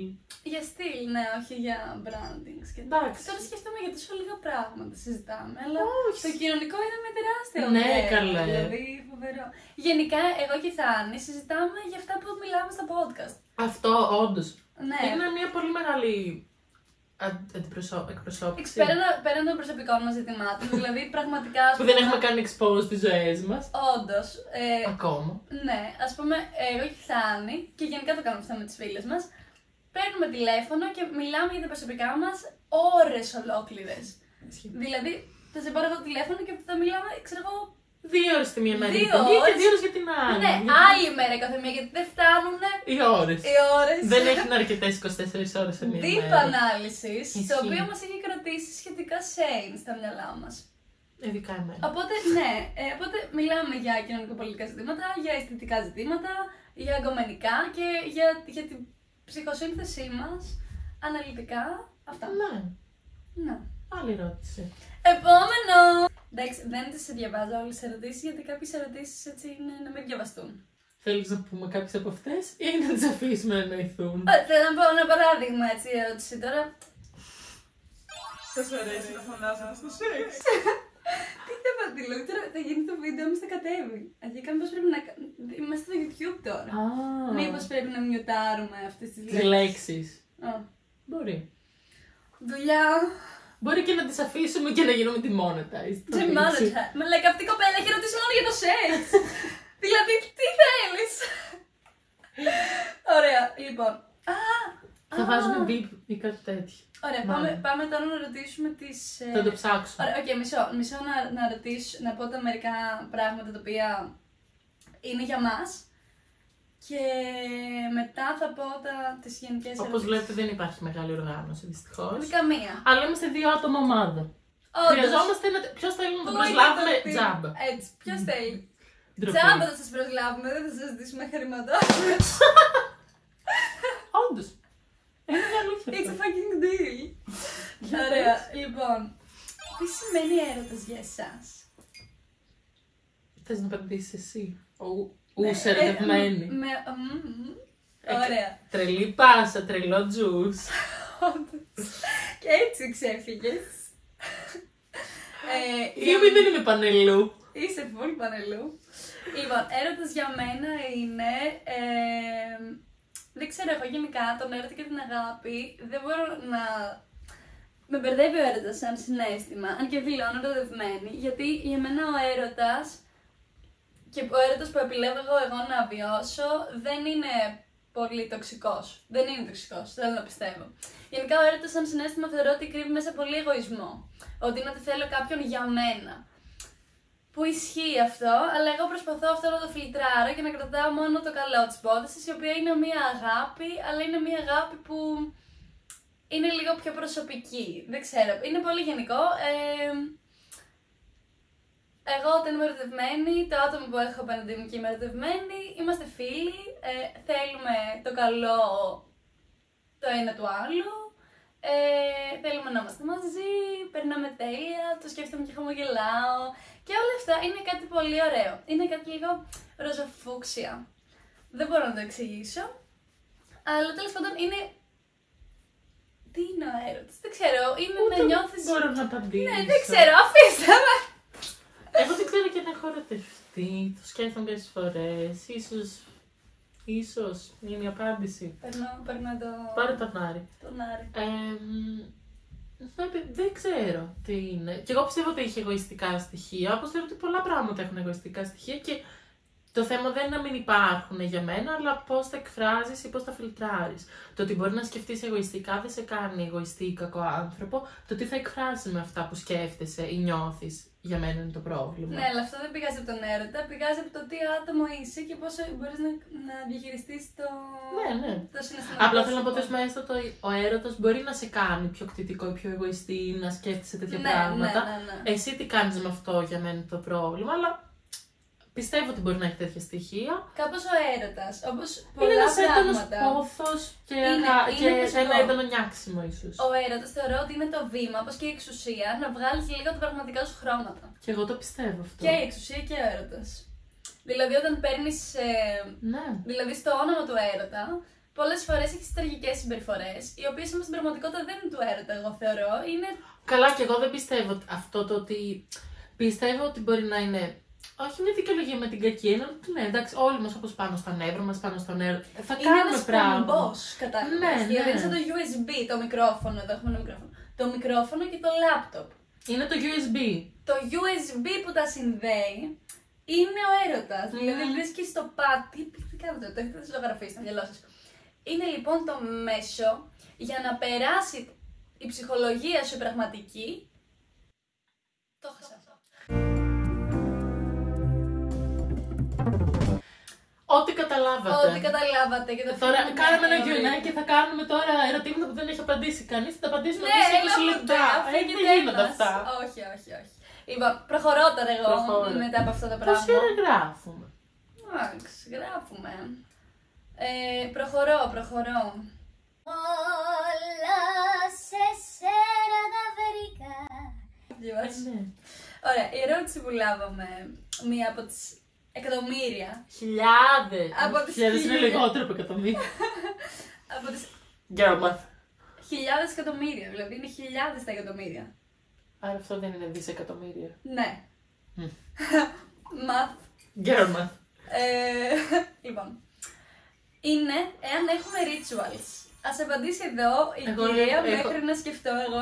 Για στυλ, ναι, όχι για branding. Εντάξει. Τώρα σκέφτομαι για τόσο λίγα πράγματα συζητάμε, αλλά Όχι. το κοινωνικό είναι με τεράστιο Ναι, ομπρέλα, καλέ. Δηλαδή, φοβερό. Γενικά, εγώ και η Θάνη συζητάμε για αυτά που μιλάμε στα podcast. Αυτό, όντως. Ναι. Είναι μια πολύ μεγάλη εκπροσώπηση. Πέραν των προσωπικών μας ζητημάτων, δηλαδή πραγματικά. Που δεν έχουμε κάνει expose στις ζωές μας. Όντως. Ακόμα. Ναι, ας πούμε, εγώ και η Θάνη, και γενικά το κάνουμε αυτό με τις φίλες μας, παίρνουμε τηλέφωνο και μιλάμε για τα προσωπικά μας ώρες ολόκληρες. Δηλαδή, θα σε πάρω εγώ το τηλέφωνο και θα μιλάμε, ξέρω εγώ. 2 ώρες τη μία μέρα 2 για την μία και ώρες. 2 ώρες για την άλλη. Ναι, άλλη μέρα κάθε μία, γιατί δεν φτάνουν Οι ώρες. οι ώρες. Δεν έχουν αρκετές 24 ώρες σε μία Deep μέρα. analysis, το Ισχύει. οποίο μας έχει κρατήσει σχετικά sane στα μυαλά μας. Ειδικά εμένα. Οπότε, ναι, οπότε μιλάμε για κοινωνικοπολιτικά ζητήματα, για αισθητικά ζητήματα, για αγκομενικά και για την ψυχοσύνθεσή μας, αναλυτικά, αυτά. Ναι. Ναι. Άλλη ερώτηση. Επόμενο! Εντάξει, δεν τις διαβάζω όλες τις ερωτήσεις, γιατί κάποιες ερωτήσεις έτσι είναι να μην διαβαστούν. Θέλεις να πούμε κάποιες από αυτές ή να τις αφήσουμε να εννοηθούν. Θέλω να πω ένα παράδειγμα έτσι ερώτηση τώρα. Σας αρέσει να φωνάζουμε στο σεξ? Τι θα πατήλω, τώρα θα γίνει το βίντεο, όμως θα κατέβει. Αρχικά μήπως πρέπει να... Είμαστε στο YouTube τώρα. Μήπως πρέπει να μιωτάρουμε αυτές τις Τις λέξεις. λέξεις. Α. Μπορεί. Δουλειά. Μπορεί και να τις αφήσουμε και να γίνουμε demonetized. Demonetized. Μα λέει αυτή η κοπέλα έχει ρωτήσει μόνο για το σεξ. Δηλαδή, τι θέλεις. Ωραία, λοιπόν. Θα βάζουμε beep ή κάτι τέτοιο. Ωραία, πάμε τώρα να ρωτήσουμε τις... Θα το ψάξουμε. Ωραία, οκ, μισό να ρωτήσω, να πω τα μερικά πράγματα τα οποία είναι για μας. Και μετά θα πω τις γενικές ερωτήσεις. Όπως βλέπετε δεν υπάρχει μεγάλη οργάνωση δυστυχώς. Καμία. Αλλά είμαστε 2 άτομα ομάδα. Χρειαζόμαστε ένα... Ποιος θέλει να τον προσλάβουμε τζάμπα. Έτσι, ποιος θέλει. Τζάμπα θα σας προσλάβουμε, δεν θα σας ζητήσουμε χρήματα. Όντως. Είναι αλήθεια. It's a fucking deal. Ωραία, λοιπόν. Τι σημαίνει έρωτας για εσάς? Θες να απαντήσεις εσύ? Ούσε ερωτευμένη. Ωραία. Τρελή πάσα, τρελό τζους. Και έτσι ξέφυγες. Ή δεν είμαι πανελού. Είσαι full πανελού. Λοιπόν, έρωτας για μένα είναι... δεν ξέρω, εγώ γενικά τον έρωτα και την αγάπη δεν μπορώ να... Με μπερδεύει ο έρωτας σαν συναίσθημα, αν και δηλώνω ερωτευμένη, γιατί για μένα ο έρωτας και ο έρωτας που επιλέγω εγώ να βιώσω δεν είναι πολύ τοξικός. Δεν είναι τοξικός, θέλω να πιστεύω. Γενικά ο έρωτας σαν συναίσθημα θεωρώ ότι κρύβει μέσα πολύ εγωισμό. Ότι είναι ότι θέλω κάποιον για μένα. Που ισχύει αυτό, αλλά εγώ προσπαθώ αυτό να το φιλτράρω και να κρατάω μόνο το καλό της υπόθεσης, η οποία είναι μια αγάπη, αλλά είναι μια αγάπη που είναι λίγο πιο προσωπική. Δεν ξέρω, είναι πολύ γενικό. Εγώ όταν είμαι ερωτευμένη, το άτομο που έχω απέναντί μου και είμαι ερωτευμένη, είμαστε φίλοι, θέλουμε το καλό το ένα του άλλου, θέλουμε να είμαστε μαζί, περνάμε τέλεια, το σκέφτομαι και χαμογελάω και όλα αυτά είναι κάτι πολύ ωραίο. Είναι κάτι λίγο ροζοφούξια. Δεν μπορώ να το εξηγήσω, αλλά τέλος πάντων είναι... Τι είναι ο έρωτας, δεν ξέρω, είναι να νιώθεις... Δεν μπορώ να απαντήσω. Ναι, δεν ξέρω, αφήστε με! Εγώ δεν ξέρω και να έχω ερωτευτεί, το σκέφτομαι κάποιες φορές, ίσως είναι η απάντηση. Παίρνω το... Πάρε τον Άρη. Τον Άρη. Δεν ξέρω τι είναι. Και εγώ πιστεύω ότι έχει εγωιστικά στοιχεία, όπως θεωρώ ότι πολλά πράγματα έχουν εγωιστικά στοιχεία και το θέμα δεν είναι να μην υπάρχουν για μένα, αλλά πώς τα εκφράζεις ή πώς τα φιλτράρεις. Το ότι μπορεί να σκεφτείς εγωιστικά δεν σε κάνει εγωιστή ή κακό άνθρωπο. Το τι θα εκφράσεις με αυτά που σκέφτεσαι ή νιώθεις, για μένα είναι το πρόβλημα. Ναι, αλλά αυτό δεν πηγάζει από τον έρωτα, πηγάζει από το τι άτομο είσαι και πώς μπορείς να διαχειριστείς το συναισθηματικό. Απλά θέλω να πω ότι μέσα ο έρωτας μπορεί να σε κάνει πιο κτητικό ή πιο εγωιστή, να σκέφτεσαι τέτοια πράγματα. Ναι. Εσύ τι κάνεις με αυτό, για μένα είναι το πρόβλημα, αλλά πιστεύω ότι μπορεί να έχει τέτοια στοιχεία. Κάπως ο έρωτας, όπως πολλά είναι πράγματα. Είναι ένας πόθος και ένα έντονο νιάξιμο ίσως. Ο έρωτας θεωρώ ότι είναι το βήμα, όπως και η εξουσία, να βγάλεις λίγο τα πραγματικά σου χρώματα. Και εγώ το πιστεύω αυτό. Και η εξουσία και ο έρωτας. Δηλαδή όταν παίρνεις, δηλαδή στο όνομα του έρωτα, πολλές φορές έχεις τραγικές συμπεριφορές, οι οποίες όμως στην πραγματικότητα δεν είναι του έρωτα, εγώ θεωρώ, είναι... Καλά, και εγώ δεν πιστεύω αυτό το ότι... Πιστεύω ότι μπορεί να είναι... Όχι μια δικαιολογία με την κακή, ναι, εντάξει, όλοι μας όπως πάνω στα νεύρα μας, πάνω στο νεύρο. Θα κάνουμε πράγματα. Είναι ένας πομπός, κατάλαβες. Ναι. Δηλαδή είναι σαν το USB, το μικρόφωνο, εδώ έχουμε ένα μικρόφωνο. Το μικρόφωνο και το λάπτοπ. Είναι το USB. Το USB που τα συνδέει είναι ο έρωτας. Δηλαδή βρίσκεις το πάτη. Τι κάνετε, το έχετε ζωγραφίσει στο μυαλό σας. Είναι λοιπόν το μέσο για να περάσει η ψυχολογία σου η πραγματική. Το χάσα. Ό,τι καταλάβατε. Ό,τι καταλάβατε και το τώρα κάναμε ένα Q&A και θα κάνουμε τώρα ερωτήματα που δεν έχει απαντήσει κανείς. Θα τα απαντήσουμε μέσα σε 20 λεπτά. Δεν γίνονται αυτά. Όχι. Λοιπόν, προχωρώ τώρα εγώ μετά από αυτά τα πράγματα. Πόση ώρα γράφουμε? Εντάξει, γράφουμε. Προχωρώ. Όλα σε σένα τα βρήκα. Ωραία, η ερώτηση που λάβαμε, μία από τις εκατομμύρια. Χιλιάδες. Από τις χιλιάδες είναι λιγότερο από εκατομμύρια. Από τις Girl math. χιλιάδες εκατομμύρια, δηλαδή είναι χιλιάδες τα εκατομμύρια. Άρα αυτό δεν είναι δισεκατομμύρια. Ναι. Math. Girl math. Λοιπόν, είναι εάν έχουμε rituals Ας απαντήσει εδώ η κυρία μέχρι να σκεφτώ εγώ.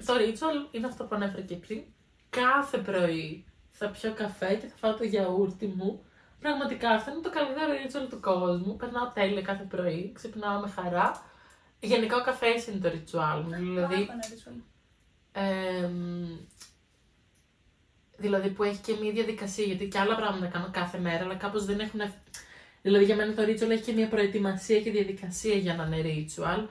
Το ritual είναι αυτό που ανέφερα και πριν. Κάθε πρωί θα πιω καφέ και θα φάω το γιαούρτι μου. Πραγματικά αυτό είναι το καλύτερο ritual του κόσμου. Περνάω τέλεια κάθε πρωί, ξυπνάω με χαρά. Γενικά ο καφές είναι το ritual μου. Δηλαδή που έχει και μια διαδικασία, γιατί και άλλα πράγματα κάνω κάθε μέρα, αλλά κάπως δεν έχουν. Δηλαδή για μένα το ritual έχει και μια προετοιμασία και διαδικασία για να είναι ritual.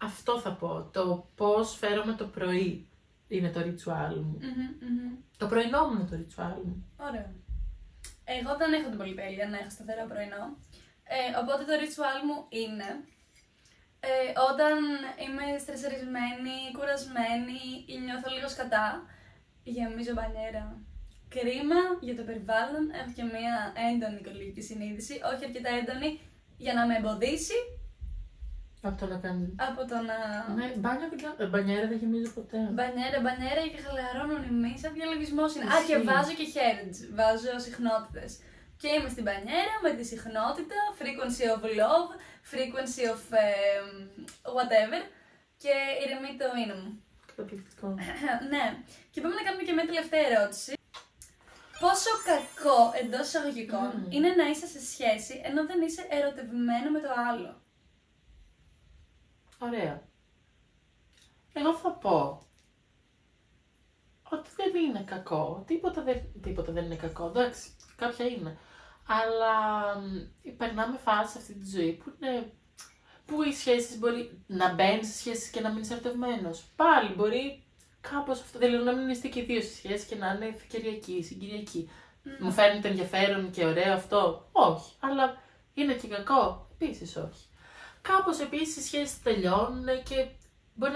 Αυτό θα πω. Το πώς φέρομαι το πρωί είναι το ritual μου. Το πρωινό μου είναι το ritual μου. Ωραίο. Εγώ δεν έχω την πολυτέλεια να έχω σταθερό πρωινό. Οπότε το ritual μου είναι όταν είμαι στρεσαρισμένη, κουρασμένη ή νιώθω λίγο σκατά, γεμίζω μπανιέρα. Κρίμα για το περιβάλλον, έχω και μια έντονη οικολογική συνείδηση, όχι αρκετά έντονη για να με εμποδίσει. Από το να κάνει. Από το να. Ναι, μπανιέρα δεν γεμίζω ποτέ. Μπανιέρα και χαλαρώνουν οι μη, σαν διαλογισμός είναι. Α, και βάζω και hertz, βάζω συχνότητες. Και είμαι στην μπανιέρα με τη συχνότητα, frequency of love, frequency of whatever και ηρεμεί το είναι μου. Καταπληκτικό. Ναι. Και πάμε να κάνουμε και μια τελευταία ερώτηση. Πόσο κακό εντός εισαγωγικών είναι να είσαι σε σχέση ενώ δεν είσαι ερωτευμένο με το άλλο? Ωραία. Εγώ θα πω ότι δεν είναι κακό. Τίποτα δεν είναι κακό. Εντάξει, κάποια είναι. Αλλά περνάμε φάση σε αυτή τη ζωή που οι σχέσεις μπορεί να μπαίνεις σε σχέσεις και να μην είσαι ερωτευμένος. Πάλι μπορεί κάπως αυτό, δηλαδή να μην είστε και οι δύο σε σχέση και να είναι ευκαιριακή, συγκυριακή. Μου φαίνεται ενδιαφέρον και ωραίο αυτό? Όχι. Αλλά είναι και κακό? Επίσης όχι. Κάπως επίσης οι σχέσεις τελειώνουν και μπορεί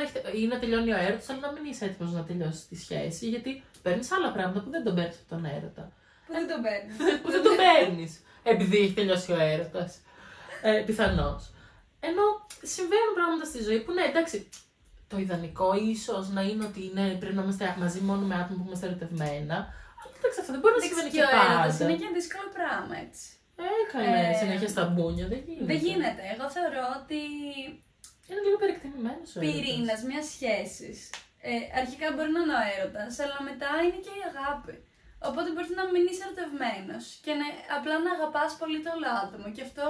να τελειώνει ο έρωτας, αλλά να μην είσαι έτοιμος να τελειώσεις τη σχέση, γιατί παίρνεις άλλα πράγματα που δεν τον παίρνεις από τον έρωτα. Που δεν τον παίρνεις. Που δεν τον παίρνεις, επειδή έχει τελειώσει ο έρωτας. Πιθανώς. Ενώ συμβαίνουν πράγματα στη ζωή που ναι, εντάξει, το ιδανικό ίσως να είναι ότι πρέπει να είμαστε μαζί μόνο με άτομα που είμαστε ερωτευμένα, αλλά εντάξει, αυτό δεν μπορεί να συμβαίνει και πάντα. Ο έρωτας είναι και δύσκολο πράγμα, έτσι. Καλέ, συνέχεια στα μπούνια, δεν γίνεται. Δεν γίνεται. Εγώ θεωρώ ότι είναι λίγο περιεκτιμημένος ο πυρήνας μιας σχέσης. Αρχικά μπορεί να είναι ο έρωτας, αλλά μετά είναι και η αγάπη. Οπότε μπορεί να μην είσαι ερωτευμένος και απλά να αγαπάς πολύ το άλλο άτομο. Και αυτό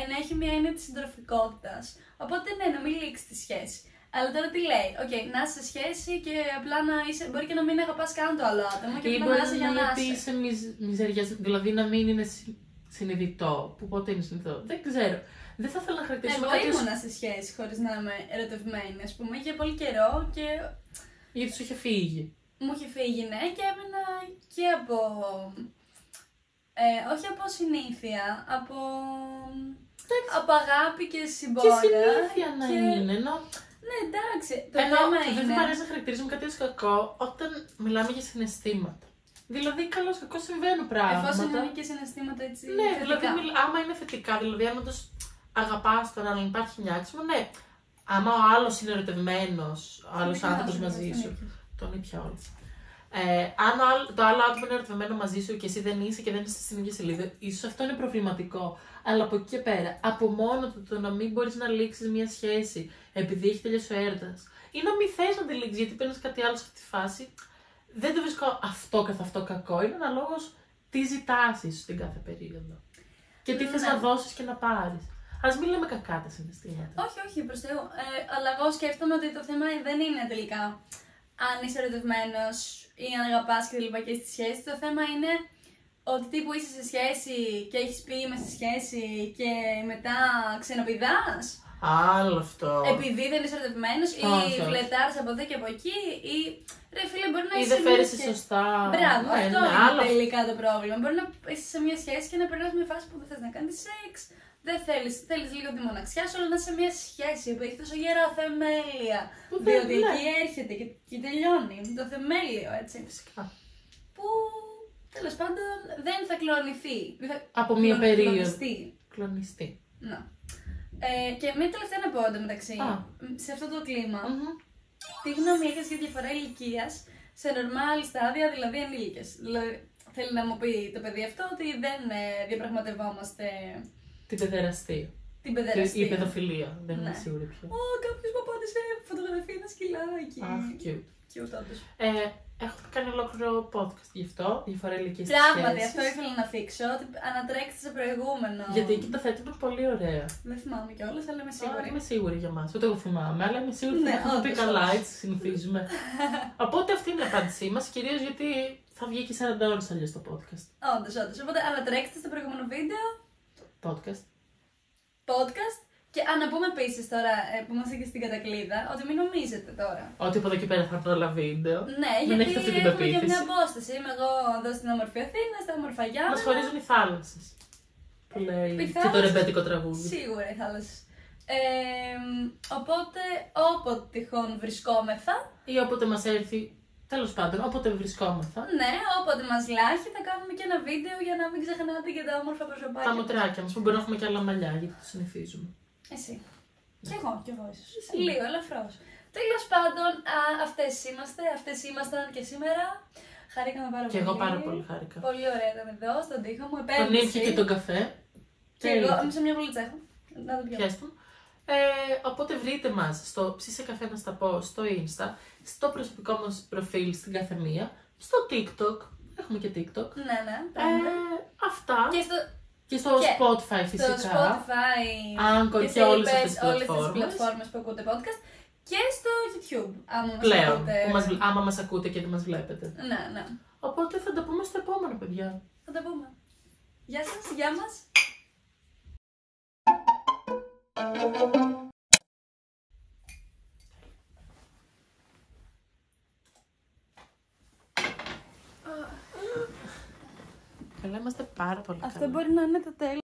ενέχει μια έννοια της συντροφικότητας. Οπότε ναι, να μην λήξει τη σχέση. Αλλά τώρα τι λέει? Να είσαι σε σχέση και απλά να είσαι. Μπορεί και να μην αγαπάς καν το άλλο άτομο και απλά να είσαι για να είσαι. Δηλαδή να μην είναι συνειδητό. Που πότε είναι συνειδητό? Δεν ξέρω. Δεν θα ήθελα να χαρακτηρίσω. Εγώ ήμουνα σε σχέση χωρίς να είμαι ερωτευμένη, ας πούμε, για πολύ καιρό και. Γιατί σου είχε φύγει. Μου είχε φύγει, ναι, και έμενα και από. Όχι από συνήθεια, από αγάπη και συμπόνια. Και συνήθεια να είναι, ενώ. Ναι, εντάξει. Το θέμα είναι. Δεν μου αρέσει να χαρακτηρίζουμε κάτι ως κακό όταν μιλάμε για συναισθήματα. Δηλαδή, καλώς κακό συμβαίνουν πράγματα. Εφόσον είναι και συναισθήματα έτσι. Ναι, θετικά. δηλαδή, άμα είναι θετικά, δηλαδή, άμα αγαπάς τον άλλον, υπάρχει νιάξιμο, ναι. Άμα ο άλλος είναι ερωτευμένος, ο άλλος άνθρωπος μαζί σου. Τον ήπια όλα. Αν το άλλο άτομο είναι ερωτευμένο μαζί σου και εσύ δεν είσαι και δεν είσαι στην ίδια σελίδα, ίσως αυτό είναι προβληματικό. Αλλά από εκεί και πέρα, από μόνο το να μην μπορείς να λήξεις μια σχέση επειδή έχει τελειώσει ο έρωτας, ή να μην θες να τη λήξεις γιατί παίρνεις κάτι άλλο σε αυτή τη φάση, δεν το βρίσκω αυτό καθ' αυτό κακό. Είναι αναλόγως τι ζητάς ίσως στην κάθε περίοδο. Και τι θες να δώσεις και να πάρεις. Ας μην λέμε κακά τα συναισθήματα. Όχι, προς Θεού. Αλλά εγώ σκέφτομαι ότι το θέμα δεν είναι τελικά αν είσαι ερωτευμένος ή αν αγαπάς και λοιπά και στη σχέση. Το θέμα είναι ότι τύπου είσαι σε σχέση και έχεις πει είμαι σε σχέση και μετά ξενοπηδάς. Άλλο αυτό. Επειδή δεν είσαι ερωτευμένος ή φλετάρεις από εδώ και από εκεί ή ρε φίλε μπορεί να είσαι. Ή δεν φέρεσαι σωστά. Μπράβο, αυτό είναι τελικά το πρόβλημα. Μπορεί να είσαι σε μια σχέση και να περνάς μια φάση που δεν θες να κάνεις σεξ. Δεν θέλεις λίγο τη μοναξιά σου, αλλά να είσαι σε μια σχέση που έχει τόσο γερά θεμέλια. Διότι εκεί έρχεται και τελειώνει. Το θεμέλιο, έτσι. Φυσικά. Που τέλος πάντων δεν θα κλονιστεί. Από μια περίοδο. Κλονιστεί. Να. Και μια τελευταία να πω εντωμεταξύ, σε αυτό το κλίμα, τι γνώμη έχεις για διαφορά ηλικίας σε normal στάδια, δηλαδή ενήλικες? Δηλαδή, θέλει να μου πει το παιδί αυτό ότι δεν διαπραγματευόμαστε την παιδεραστία. την παιδεραστία. Η παιδοφιλία, δεν είμαι Ναι. σίγουρη πια. Κάποιος μου απάντησε φωτογραφία ένα σκυλάκι. Αχ, cute. Cute, όντως. Έχω κάνει ολόκληρο podcast γι' αυτό, διαφορά ηλικίας Πράγματι, σχέσεις. αυτό ήθελα να θίξω. Ότι ανατρέξτε σε προηγούμενο. Γιατί εκεί τα θέτουμε πολύ ωραία. Δεν θυμάμαι κιόλας, αλλά είμαι Τώρα σίγουρη. είμαι σίγουρη για μας. Ούτε εγώ θυμάμαι, αλλά είμαι σίγουρη ότι Ναι, θα έχουμε πει όντως, καλά, όντως. έτσι συνηθίζουμε. Οπότε αυτή είναι η απάντησή μας, κυρίως γιατί θα βγει και 40 ώρες αλλιώς το podcast. Όντως. Οπότε ανατρέξτε στο προηγούμενο βίντεο, podcast. Και να πούμε επίσης τώρα που είμαστε και στην κατακλείδα, ότι μην νομίζετε τώρα. Ότι από εδώ και πέρα θα έρθουν όλα βίντεο. Ναι, Μην γιατί έχετε αυτή την έχουμε και πεποίθηση. μια απόσταση. Είμαι εγώ εδώ στην όμορφη Αθήνα, στα όμορφα Γιάννενα. Μας χωρίζουν οι θάλασσες. Που λέει Οι και το θάλασσες- ρεμπέτικο τραγούδι. Σίγουρα οι θάλασσες. Οπότε, όποτε τυχόν βρισκόμεθα, Ή όποτε μας έρθει, τέλος πάντων, όποτε βρισκόμεθα. ναι, όποτε μας λάχει, θα κάνουμε και ένα βίντεο για να μην ξεχνάτε και τα όμορφα προσωπάκια. Τα μοτράκια μας που μπορεί να έχουμε και άλλα μαλλιά, γιατί το συνηθίζουμε. Εσύ. Κι εγώ ίσως. Εσύ. Λίγο, ελαφρώς. Τέλος πάντων, αυτές ήμασταν και σήμερα. Χαρήκαμε πάρα Και πολύ. εγώ πάρα πολύ χάρηκα. Πολύ ωραία ήταν εδώ, στον τοίχο μου. Τον Επένδυση. ήπια και τον καφέ. Και εγώ, σε μια βολίτσα έχω. Να το πιω. Πιάστον. Οπότε βρείτε μας στο Ψήσε καφέ να στα πω στο Insta, στο προσωπικό μας προφίλ στην κάθε μία, στο TikTok. Έχουμε και TikTok. Ναι, ναι. Πάντα. Αυτά. Και Και στο και Spotify φυσικά. στο Spotify Anchor και όλες αυτές τις όλες τις πλατφόρμες. πλατφόρμες που ακούτε podcast. Και στο YouTube, άμα μας Πλέον. ακούτε. Άμα μας ακούτε και δεν μας βλέπετε. Ναι, ναι. Οπότε θα τα πούμε στο επόμενο, παιδιά. Θα τα πούμε. Γεια σας, γεια μας. Καλά, είμαστε πάρα πολύ Αυτό καλά. μπορεί να είναι το τέλος.